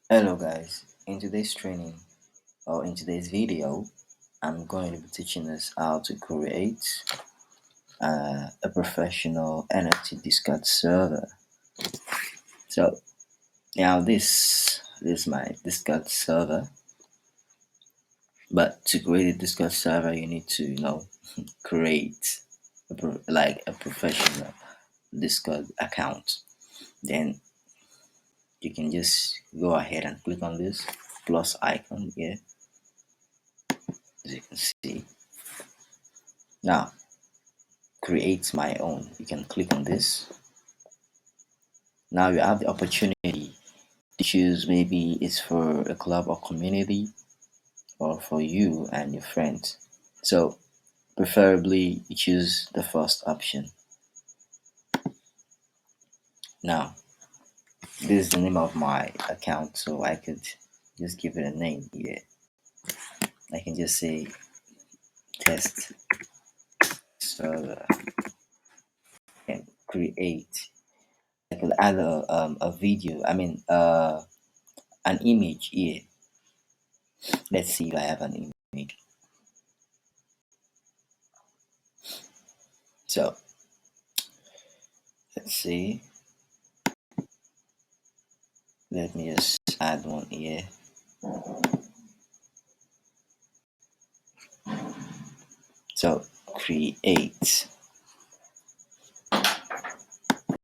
Hello guys, in today's training or in today's video, I'm going to be teaching us how to create a professional NFT Discord server. So now this is my Discord server, but to create a Discord server, you need to create like a professional Discord account. Then you can just go ahead and click on this plus icon here, as you can see. Now create my own. You can click on this. Now you have the opportunity to choose, maybe it's for a club or community or for you and your friends. So preferably you choose the first option. Now this is the name of my account, so I could just give it a name here. I can just say test server and create. I could add a video, an image here. Let's see if I have an image. So let's see. Let me just add one here. So create.